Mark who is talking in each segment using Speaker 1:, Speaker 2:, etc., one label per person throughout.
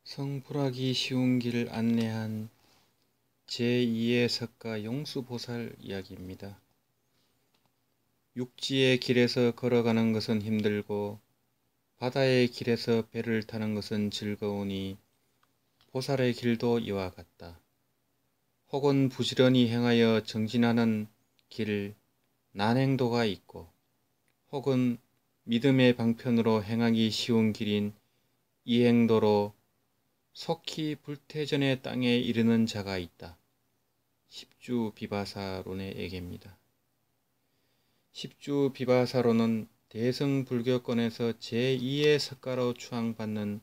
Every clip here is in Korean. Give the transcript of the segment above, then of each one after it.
Speaker 1: 성불하기 쉬운 길을 안내한 제2의 석가 용수보살 이야기입니다. 육지의 길에서 걸어가는 것은 힘들고 바다의 길에서 배를 타는 것은 즐거우니 보살의 길도 이와 같다. 혹은 부지런히 행하여 정진하는 길, 난행도가 있고 혹은 믿음의 방편으로 행하기 쉬운 길인 이행도로 속히 불태전의 땅에 이르는 자가 있다. 십주비바사론의 예계입니다. 십주비바사론은 대승불교권에서 제2의 석가로 추앙받는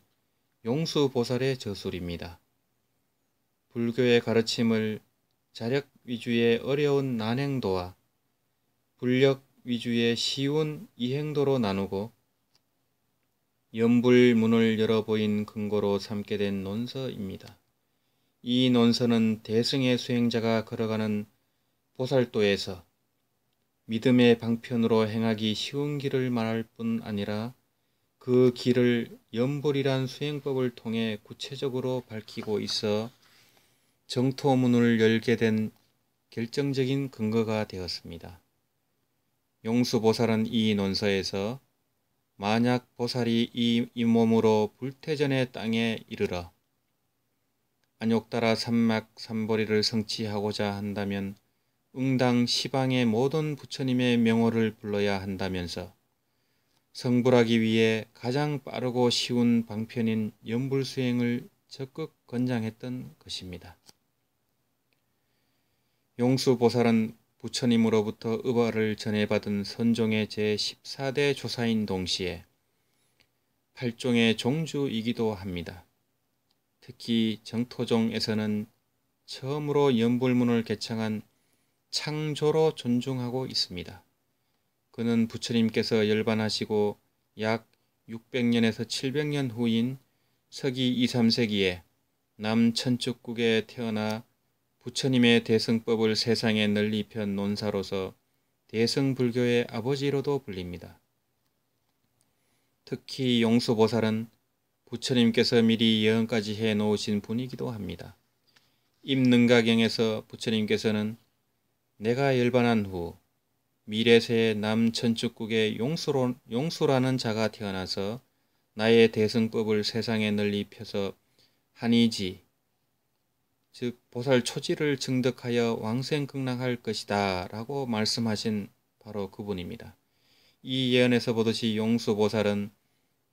Speaker 1: 용수보살의 저술입니다. 불교의 가르침을 자력 위주의 어려운 난행도와 불력 위주의 쉬운 이행도로 나누고 연불문을 열어 보인 근거로 삼게 된 논서입니다. 이 논서는 대승의 수행자가 걸어가는 보살도에서 믿음의 방편으로 행하기 쉬운 길을 말할 뿐 아니라 그 길을 연불이란 수행법을 통해 구체적으로 밝히고 있어 정토문을 열게 된 결정적인 근거가 되었습니다. 용수보살은 이 논서에서 만약 보살이 이 몸으로 불태전의 땅에 이르러 안욕따라 삼막 삼보리를 성취하고자 한다면 응당 시방의 모든 부처님의 명호를 불러야 한다면서 성불하기 위해 가장 빠르고 쉬운 방편인 연불수행을 적극 권장했던 것입니다. 용수보살은 부처님으로부터 의발을 전해받은 선종의 제14대 조사인 동시에 8종의 종주이기도 합니다. 특히 정토종에서는 처음으로 연불문을 개창한 창조로 존중하고 있습니다. 그는 부처님께서 열반하시고 약 600년에서 700년 후인 서기 2, 3세기에 남천축국에 태어나 부처님의 대승법을 세상에 널리 편 논사로서 대승불교의 아버지로도 불립니다. 특히 용수보살은 부처님께서 미리 예언까지 해놓으신 분이기도 합니다. 입능가경에서 부처님께서는 내가 열반한 후 미래세의 남천축국의 용수라는 자가 태어나서 나의 대승법을 세상에 널리 펴서 한이지 즉 보살 초지를 증득하여 왕생극락할 것이다 라고 말씀하신 바로 그분입니다. 이 예언에서 보듯이 용수보살은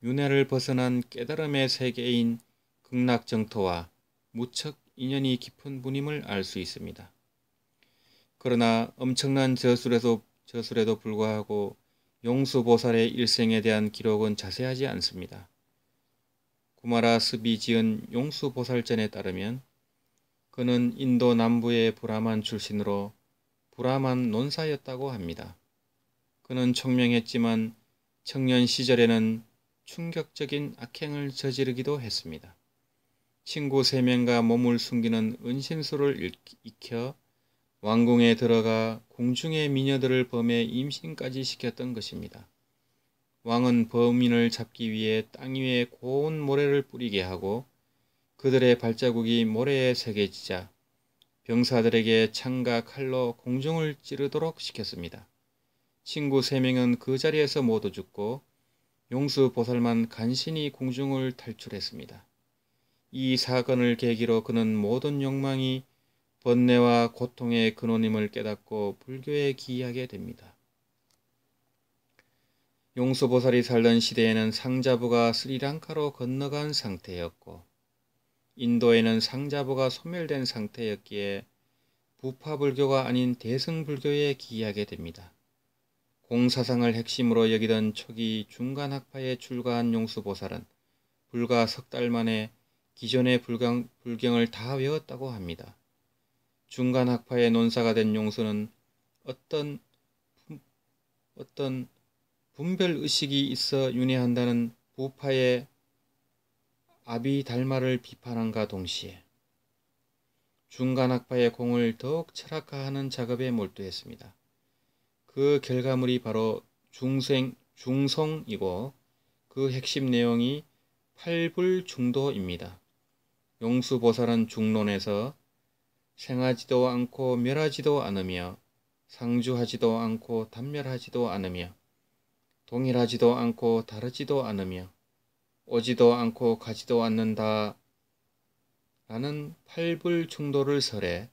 Speaker 1: 윤회를 벗어난 깨달음의 세계인 극락정토와 무척 인연이 깊은 분임을 알 수 있습니다. 그러나 엄청난 저술에도 불구하고 용수보살의 일생에 대한 기록은 자세하지 않습니다. 구마라 습이 지은 용수보살전에 따르면 그는 인도 남부의 브라만 출신으로 브라만 논사였다고 합니다. 그는 총명했지만 청년 시절에는 충격적인 악행을 저지르기도 했습니다. 친구 3명과 몸을 숨기는 은신술을 익혀 왕궁에 들어가 궁중의 미녀들을 범해 임신까지 시켰던 것입니다. 왕은 범인을 잡기 위해 땅 위에 고운 모래를 뿌리게 하고 그들의 발자국이 모래에 새겨지자 병사들에게 창과 칼로 공중을 찌르도록 시켰습니다. 친구 3명은 그 자리에서 모두 죽고 용수보살만 간신히 궁중을 탈출했습니다. 이 사건을 계기로 그는 모든 욕망이 번뇌와 고통의 근원임을 깨닫고 불교에 기이하게 됩니다. 용수보살이 살던 시대에는 상자부가 스리랑카로 건너간 상태였고 인도에는 상자부가 소멸된 상태였기에 부파불교가 아닌 대승불교에 기이하게 됩니다. 공사상을 핵심으로 여기던 초기 중간학파에 출가한 용수보살은 불과 석 달 만에 기존의 불경을 다 외웠다고 합니다. 중간학파의 논사가 된 용수는 어떤 분별의식이 있어 윤회한다는 부파의 아비달마를 비판함과 동시에 중간학파의 공을 더욱 철학화하는 작업에 몰두했습니다. 그 결과물이 바로 중성이고 그 핵심 내용이 팔불중도입니다. 용수보살은 중론에서 생하지도 않고 멸하지도 않으며 상주하지도 않고 단멸하지도 않으며 동일하지도 않고 다르지도 않으며 오지도 않고 가지도 않는다 라는 팔불충도를 설해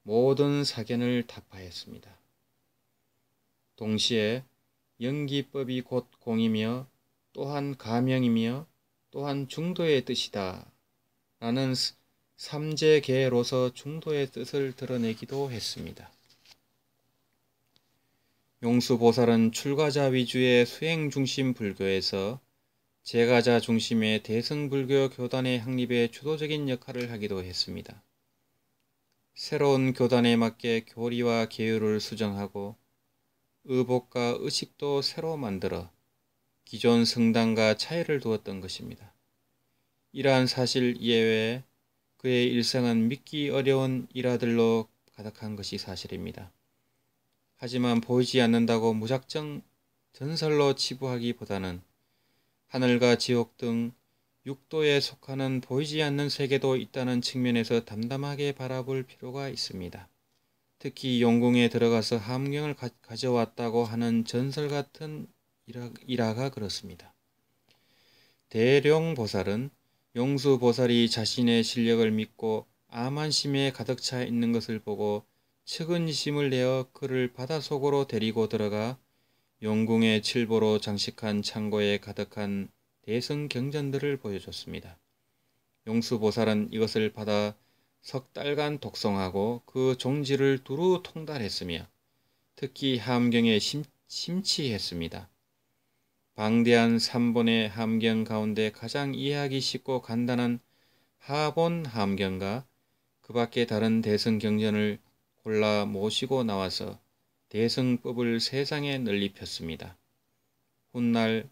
Speaker 1: 모든 사견을 타파했습니다. 동시에 연기법이 곧 공이며 또한 가명이며 또한 중도의 뜻이다 라는 삼재계로서 중도의 뜻을 드러내기도 했습니다. 용수보살은 출가자 위주의 수행중심 불교에서 제가자 중심의 대승불교 교단의 확립에 주도적인 역할을 하기도 했습니다. 새로운 교단에 맞게 교리와 계율을 수정하고 의복과 의식도 새로 만들어 기존 성당과 차이를 두었던 것입니다. 이러한 사실 이외에 그의 일생은 믿기 어려운 일화들로 가득한 것이 사실입니다. 하지만 보이지 않는다고 무작정 전설로 치부하기보다는 하늘과 지옥 등 육도에 속하는 보이지 않는 세계도 있다는 측면에서 담담하게 바라볼 필요가 있습니다. 특히 용궁에 들어가서 함경을 가져왔다고 하는 전설 같은 일화가 그렇습니다. 대룡보살은 용수보살이 자신의 실력을 믿고 암한심에 가득 차 있는 것을 보고 측은심을 내어 그를 바닷속으로 데리고 들어가 용궁의 칠보로 장식한 창고에 가득한 대승경전들을 보여줬습니다. 용수보살은 이것을 받아 석 달간 독송하고 그 종지를 두루 통달했으며 특히 함경에 심취했습니다. 방대한 3본의 함경 가운데 가장 이해하기 쉽고 간단한 하본 함경과 그 밖에 다른 대승경전을 골라 모시고 나와서 대승법을 세상에 널리 폈습니다. 훗날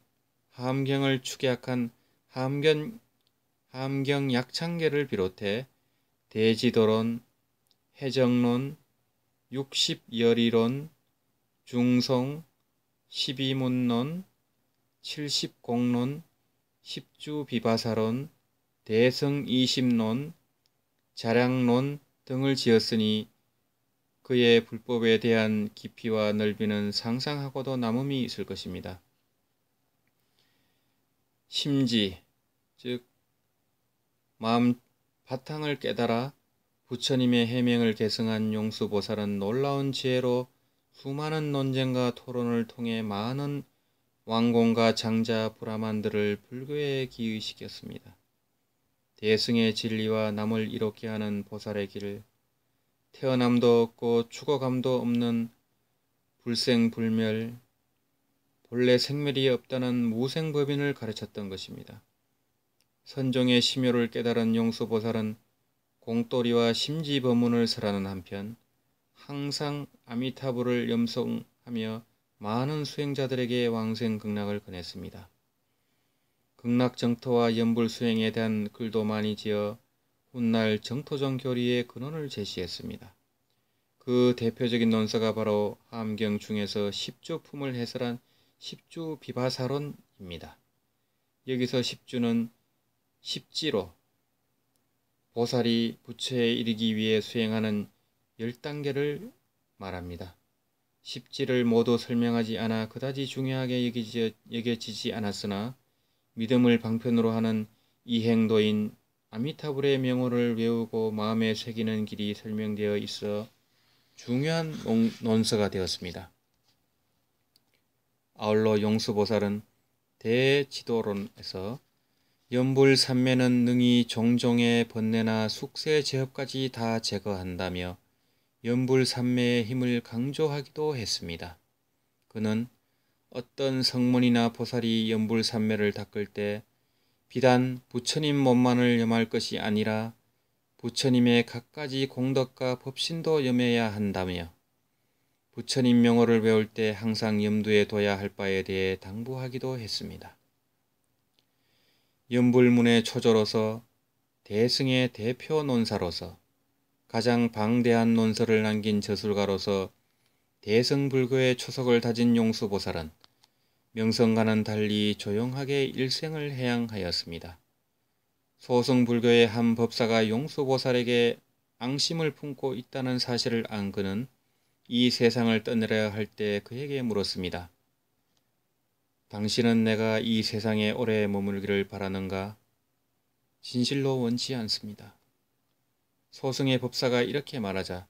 Speaker 1: 함경을 축약한 함경 약창계를 비롯해 대지도론, 해정론, 60여리론, 중송, 12문론, 70공론, 10주비바사론, 대승20론, 자량론 등을 지었으니 그의 불법에 대한 깊이와 넓이는 상상하고도 남음이 있을 것입니다. 심지, 즉 마음 바탕을 깨달아 부처님의 해명을 계승한 용수보살은 놀라운 지혜로 수많은 논쟁과 토론을 통해 많은 왕공과 장자 브라만들을 불교에 기의시켰습니다. 대승의 진리와 남을 이롭게 하는 보살의 길을 태어남도 없고 죽어감도 없는 불생불멸, 본래 생멸이 없다는 무생법인을 가르쳤던 것입니다. 선종의 심요를 깨달은 용수보살은 공돌이와 심지법문을 설하는 한편 항상 아미타불을 염송하며 많은 수행자들에게 왕생극락을 권했습니다. 극락정토와 연불수행에 대한 글도 많이 지어 훗날 정토정 교리의 근원을 제시했습니다. 그 대표적인 논서가 바로 함경 중에서 십주품을 해설한 십주비바사론입니다. 여기서 십주는 십지로 보살이 부처에 이르기 위해 수행하는 10단계를 말합니다. 십지를 모두 설명하지 않아 그다지 중요하게 여겨지지 않았으나 믿음을 방편으로 하는 이행도인 아미타불의 명호를 외우고 마음에 새기는 길이 설명되어 있어 중요한 논서가 되었습니다. 아울러 용수보살은 대지도론에서 연불산매는 능히 종종의 번뇌나 숙세 제업까지 다 제거한다며 연불산매의 힘을 강조하기도 했습니다. 그는 어떤 성문이나 보살이 연불산매를 닦을 때 비단 부처님 몸만을 염할 것이 아니라 부처님의 갖가지 공덕과 법신도 염해야 한다며 부처님 명호를 배울 때 항상 염두에 둬야 할 바에 대해 당부하기도 했습니다. 연불문의 초조로서 대승의 대표 논사로서 가장 방대한 논설을 남긴 저술가로서 대승불교의 초석을 다진 용수보살은 명성과는 달리 조용하게 일생을 해양하였습니다. 소승불교의 한 법사가 용수보살에게 앙심을 품고 있다는 사실을 안 그는 이 세상을 떠나려 할 때 그에게 물었습니다. 당신은 내가 이 세상에 오래 머물기를 바라는가? 진실로 원치 않습니다. 소승의 법사가 이렇게 말하자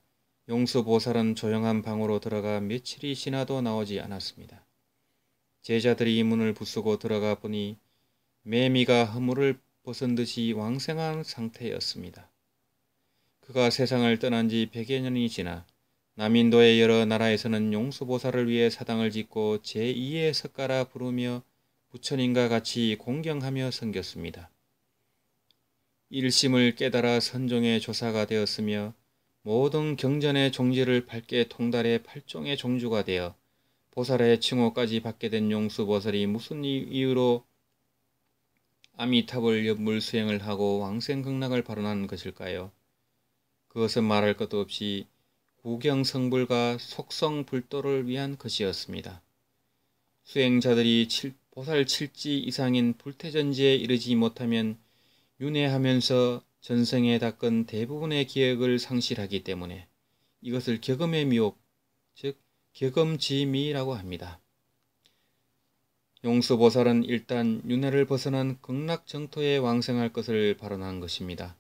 Speaker 1: 용수보살은 조용한 방으로 들어가 며칠이 지나도 나오지 않았습니다. 제자들이 문을 부수고 들어가 보니 매미가 허물을 벗은 듯이 왕생한 상태였습니다. 그가 세상을 떠난 지 100여 년이 지나 남인도의 여러 나라에서는 용수보살을 위해 사당을 짓고 제2의 석가라 부르며 부처님과 같이 공경하며 섬겼습니다. 일심을 깨달아 선종의 조사가 되었으며 모든 경전의 종지를 밝게 통달해 팔종의 종주가 되어 보살의 칭호까지 받게 된 용수보살이 무슨 이유로 아미타불 연물 수행을 하고 왕생극락을 발언한 것일까요? 그것은 말할 것도 없이 구경성불과 속성불도를 위한 것이었습니다. 수행자들이 보살 7지 이상인 불태전지에 이르지 못하면 윤회하면서 전생에 닦은 대부분의 기억을 상실하기 때문에 이것을 격음의 미혹, 즉 격음지미라고 합니다. 용수보살은 일단 윤회를 벗어난 극락정토에 왕생할 것을 발언한 것입니다.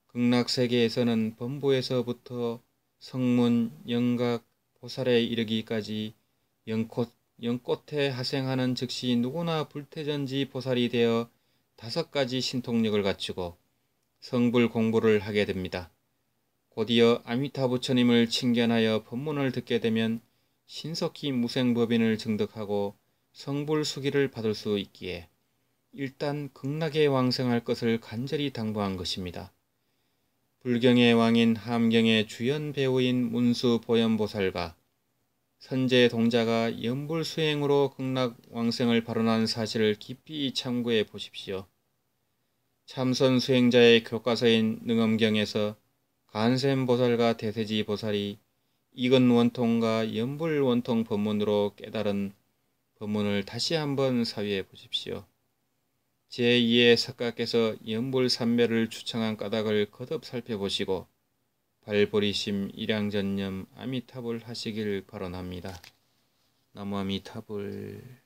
Speaker 1: 극락세계에서는 범부에서부터 성문, 영각, 보살에 이르기까지 연꽃에 하생하는 즉시 누구나 불태전지 보살이 되어 5가지 신통력을 갖추고 성불 공부를 하게 됩니다. 곧이어 아미타 부처님을 칭견하여 법문을 듣게 되면 신속히 무생법인을 증득하고 성불수기를 받을 수 있기에 일단 극락에 왕생할 것을 간절히 당부한 것입니다. 불경의 왕인 함경의 주연 배우인 문수보현보살과 선제동자가 연불수행으로 극락 왕생을 발언한 사실을 깊이 참고해 보십시오. 참선 수행자의 교과서인 능엄경에서 간샘보살과 대세지보살이 이건원통과 연불원통 법문으로 깨달은 법문을 다시 한번 사위해 보십시오. 제2의 석가께서 연불삼매를 추청한 까닭을 거듭 살펴보시고 발보리심 일양전념 아미타불 하시길 발언합니다. 나무 아미타불.